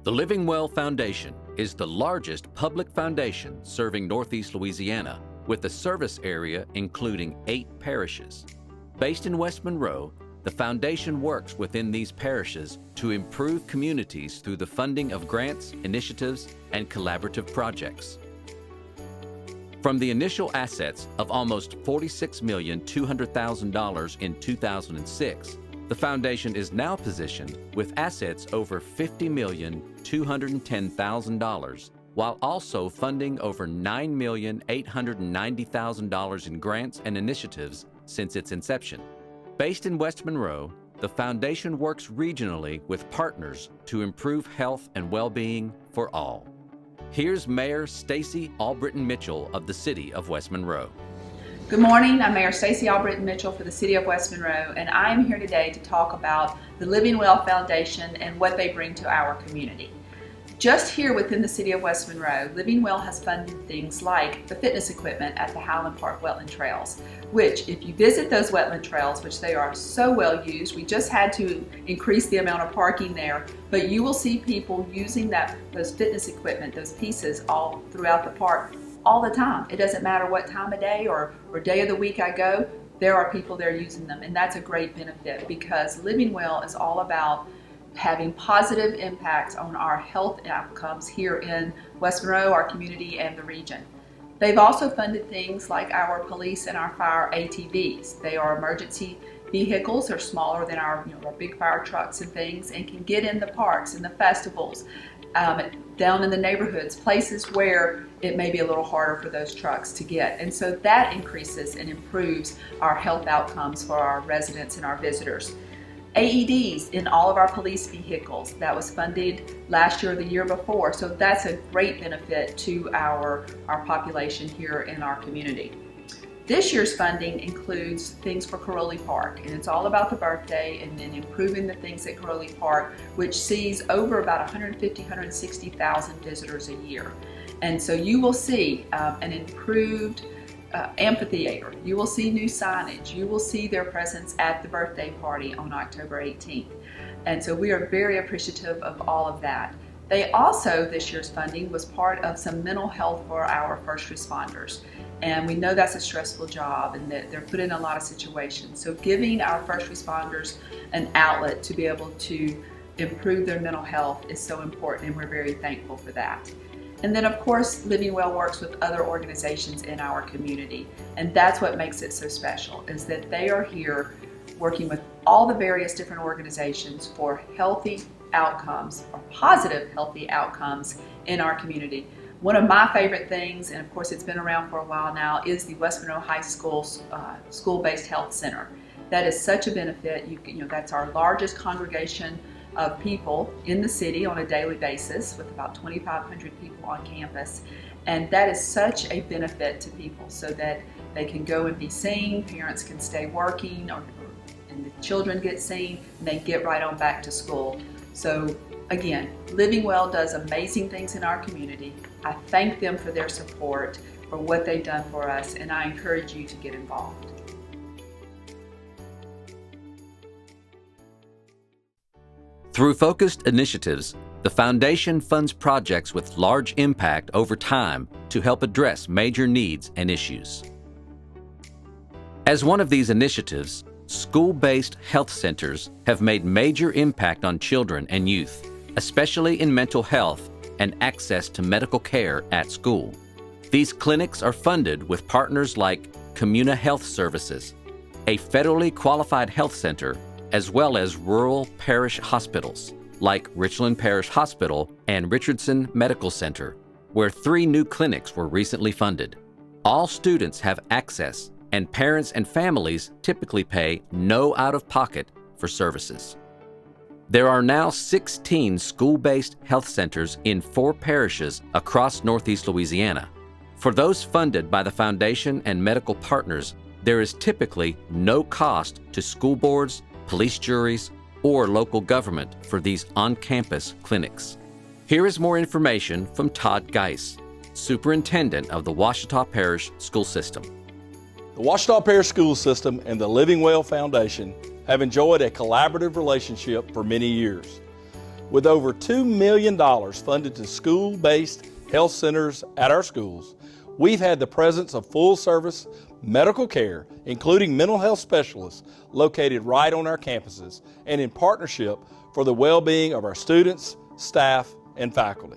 The Living Well Foundation is the largest public foundation serving Northeast Louisiana, with a service area including 8 parishes. Based in West Monroe, the foundation works within these parishes to improve communities through the funding of grants, initiatives, and collaborative projects. From the initial assets of almost $46,200,000 in 2006, the foundation is now positioned with assets over $50,210,000, while also funding over $9,890,000 in grants and initiatives since its inception. Based in West Monroe, the foundation works regionally with partners to improve health and well-being for all. Here's Mayor Stacey Albritton Mitchell of the City of West Monroe. Good morning, I'm Mayor Stacey Albritton Mitchell for the City of West Monroe, and I am here today to talk about the Living Well Foundation and what they bring to our community. Just here within the City of West Monroe, Living Well has funded things like the fitness equipment at the Highland Park Wetland Trails, which if you visit those wetland trails, which they are so well used, we just had to increase the amount of parking there, but you will see people using those fitness equipment, those pieces all throughout the park all the time. It doesn't matter what time of day or day of the week I go, there are people there using them, and that's a great benefit because Living Well is all about having positive impacts on our health outcomes here in West Monroe, our community, and the region. They've also funded things like our police and our fire ATVs. They are emergency vehicles. They're smaller than our big fire trucks and things, and can get in the parks and the festivals, down in the neighborhoods, places where it may be a little harder for those trucks to get. And so that increases and improves our health outcomes for our residents and our visitors. AEDs in all of our police vehicles, that was funded last year or the year before, so that's a great benefit to our population here in our community. This year's funding includes things for Caroli Park, and it's all about the birthday and then improving the things at Caroli Park, which sees over about 150,000-160,000 visitors a year. And so you will see an improved amphitheater, you will see new signage, you will see their presence at the birthday party on October 18th. And so we are very appreciative of all of that. They also, this year's funding was part of some mental health for our first responders. And we know that's a stressful job and that they're put in a lot of situations. So giving our first responders an outlet to be able to improve their mental health is so important, and we're very thankful for that. And then of course, Living Well works with other organizations in our community. And that's what makes it so special, is that they are here working with all the various different organizations for healthy outcomes, or positive healthy outcomes in our community. One of my favorite things, and of course it's been around for a while now, is the West Monroe High School School-Based Health Center. That is such a benefit. That's our largest congregation of people in the city on a daily basis, with about 2,500 people on campus. And that is such a benefit to people, so that they can go and be seen, parents can stay working, and the children get seen, and they get right on back to school. So again, Living Well does amazing things in our community. I thank them for their support, for what they've done for us, and I encourage you to get involved. Through focused initiatives, the foundation funds projects with large impact over time to help address major needs and issues. As one of these initiatives, school-based health centers have made major impact on children and youth, especially in mental health and access to medical care at school. These clinics are funded with partners like Communa Health Services, a federally qualified health center, as well as rural parish hospitals like Richland Parish Hospital and Richardson Medical Center, where 3 new clinics were recently funded. All students have access, and parents and families typically pay no out-of-pocket for services. There are now 16 school-based health centers in 4 parishes across Northeast Louisiana. For those funded by the foundation and medical partners, there is typically no cost to school boards, police juries, or local government for these on-campus clinics. Here is more information from Todd Geis, Superintendent of the Ouachita Parish School System. The Ouachita Parish School System and the Living Well Foundation have enjoyed a collaborative relationship for many years. With over $2 million funded to school-based health centers at our schools, we've had the presence of full-service medical care, including mental health specialists, located right on our campuses and in partnership for the well-being of our students, staff, and faculty.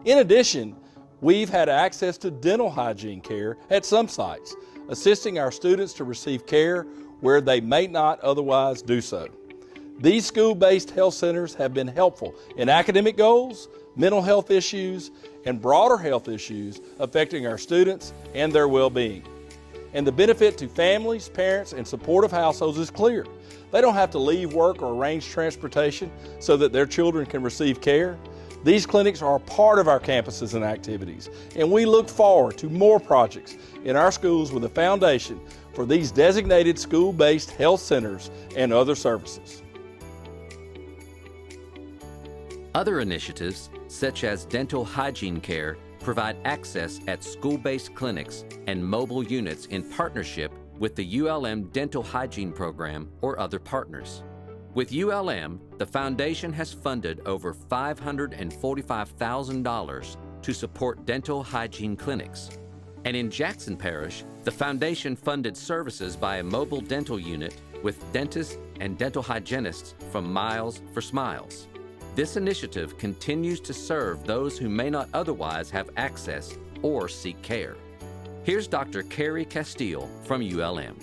In addition, we've had access to dental hygiene care at some sites, assisting our students to receive care where they may not otherwise do so. These school-based health centers have been helpful in academic goals, mental health issues, and broader health issues affecting our students and their well-being. And the benefit to families, parents, and supportive households is clear. They don't have to leave work or arrange transportation so that their children can receive care. These clinics are a part of our campuses and activities, and we look forward to more projects in our schools with a foundation for these designated school-based health centers and other services. Other initiatives, such as dental hygiene care, provide access at school-based clinics and mobile units in partnership with the ULM Dental Hygiene Program or other partners. With ULM, the foundation has funded over $545,000 to support dental hygiene clinics. And in Jackson Parish, the foundation funded services by a mobile dental unit with dentists and dental hygienists from Miles for Smiles. This initiative continues to serve those who may not otherwise have access or seek care. Here's Dr. Carrie Castile from ULM.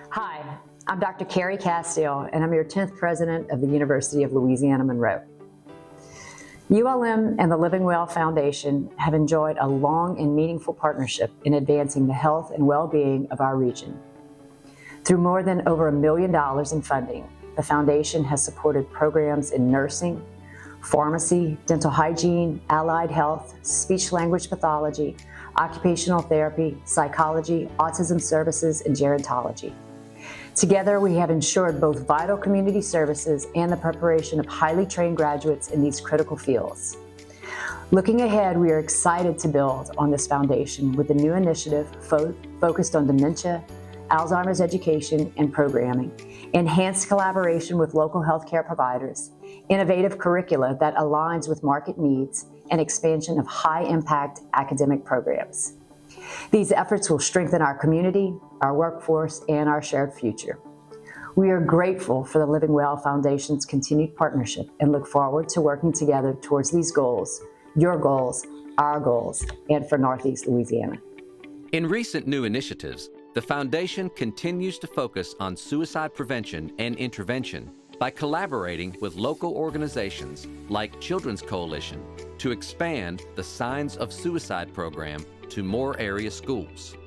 Hi, I'm Dr. Carrie Castile, and I'm your 10th president of the University of Louisiana Monroe. ULM and the Living Well Foundation have enjoyed a long and meaningful partnership in advancing the health and well-being of our region. Through more than over $1 million in funding, the foundation has supported programs in nursing, pharmacy, dental hygiene, allied health, speech-language pathology, occupational therapy, psychology, autism services, and gerontology. Together, we have ensured both vital community services and the preparation of highly trained graduates in these critical fields. Looking ahead, we are excited to build on this foundation with a new initiative focused on dementia, Alzheimer's education and programming, enhanced collaboration with local healthcare providers, innovative curricula that aligns with market needs, and expansion of high-impact academic programs. These efforts will strengthen our community, our workforce, and our shared future. We are grateful for the Living Well Foundation's continued partnership and look forward to working together towards these goals, your goals, our goals, and for Northeast Louisiana. In recent new initiatives, the foundation continues to focus on suicide prevention and intervention by collaborating with local organizations like Children's Coalition to expand the Signs of Suicide program to more area schools.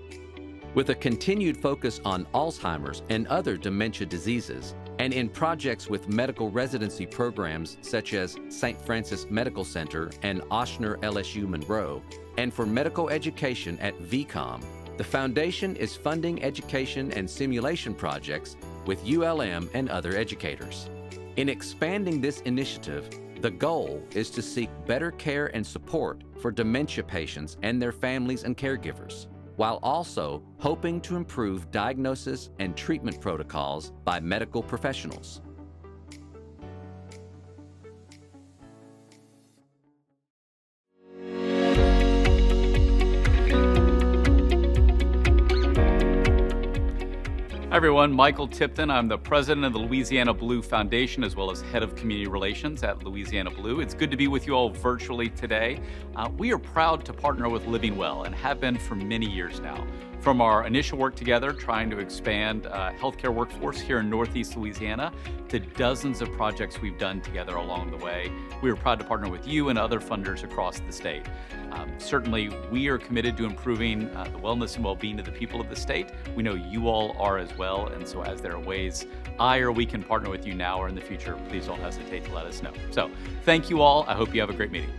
With a continued focus on Alzheimer's and other dementia diseases, and in projects with medical residency programs such as St. Francis Medical Center and Ochsner LSU Monroe, and for medical education at VCOM, the foundation is funding education and simulation projects with ULM and other educators. In expanding this initiative, the goal is to seek better care and support for dementia patients and their families and caregivers, while also hoping to improve diagnosis and treatment protocols by medical professionals. Hi everyone, Michael Tipton. I'm the president of the Louisiana Blue Foundation as well as head of community relations at Louisiana Blue. It's good to be with you all virtually today. We are proud to partner with Living Well and have been for many years now. From our initial work together trying to expand healthcare workforce here in Northeast Louisiana to dozens of projects we've done together along the way, we are proud to partner with you and other funders across the state. Certainly, we are committed to improving the wellness and well-being of the people of the state. We know you all are as well, and so as there are ways I or we can partner with you now or in the future, please don't hesitate to let us know. So, thank you all. I hope you have a great meeting.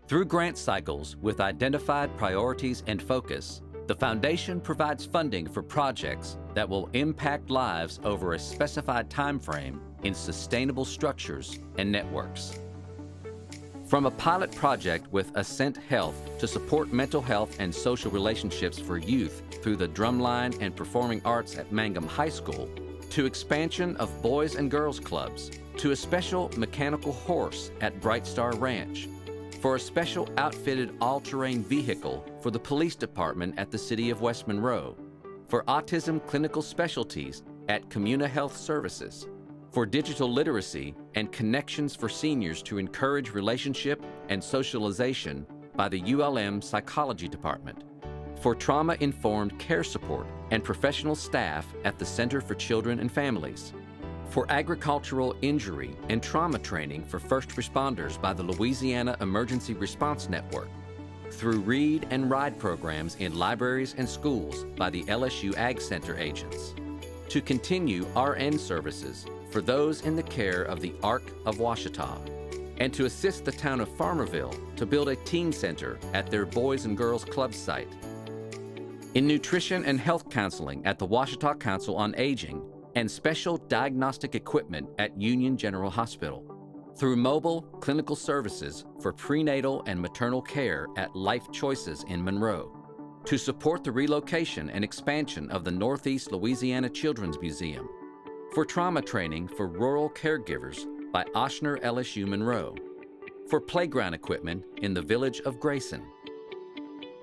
Through grant cycles with identified priorities and focus, the foundation provides funding for projects that will impact lives over a specified time frame in sustainable structures and networks. From a pilot project with Ascent Health to support mental health and social relationships for youth through the drumline and performing arts at Mangum High School, to expansion of boys and girls clubs, to a special mechanical horse at Bright Star Ranch, for a special outfitted all-terrain vehicle for the police department at the City of West Monroe, for autism clinical specialties at Communa Health Services, for digital literacy and connections for seniors to encourage relationship and socialization by the ULM Psychology Department, for trauma-informed care support and professional staff at the Center for Children and Families, for agricultural injury and trauma training for first responders by the Louisiana Emergency Response Network, through read and ride programs in libraries and schools by the LSU Ag Center agents, to continue RN services for those in the care of the Ark of Ouachita, and to assist the town of Farmerville to build a teen center at their Boys and Girls Club site. In nutrition and health counseling at the Ouachita Council on Aging, and special diagnostic equipment at Union General Hospital, through mobile clinical services for prenatal and maternal care at Life Choices in Monroe, to support the relocation and expansion of the Northeast Louisiana Children's Museum, for trauma training for rural caregivers by Ochsner LSU Monroe, for playground equipment in the village of Grayson,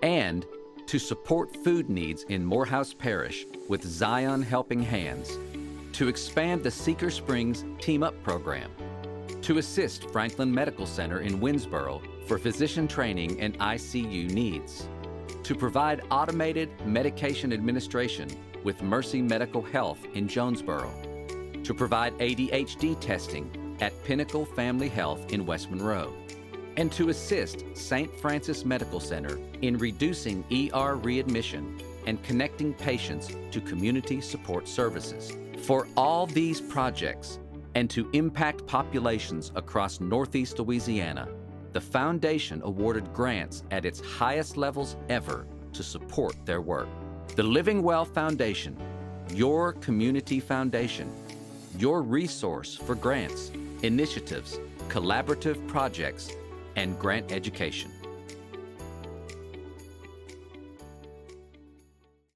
and to support food needs in Morehouse Parish with Zion Helping Hands, to expand the Seeker Springs Team Up program, to assist Franklin Medical Center in Winsboro for physician training and ICU needs, to provide automated medication administration with Mercy Medical Health in Jonesboro, to provide ADHD testing at Pinnacle Family Health in West Monroe, and to assist St. Francis Medical Center in reducing ER readmission and connecting patients to community support services. For all these projects and to impact populations across Northeast Louisiana, the Foundation awarded grants at its highest levels ever to support their work. The Living Well Foundation, your community foundation, your resource for grants, initiatives, collaborative projects, and grant education.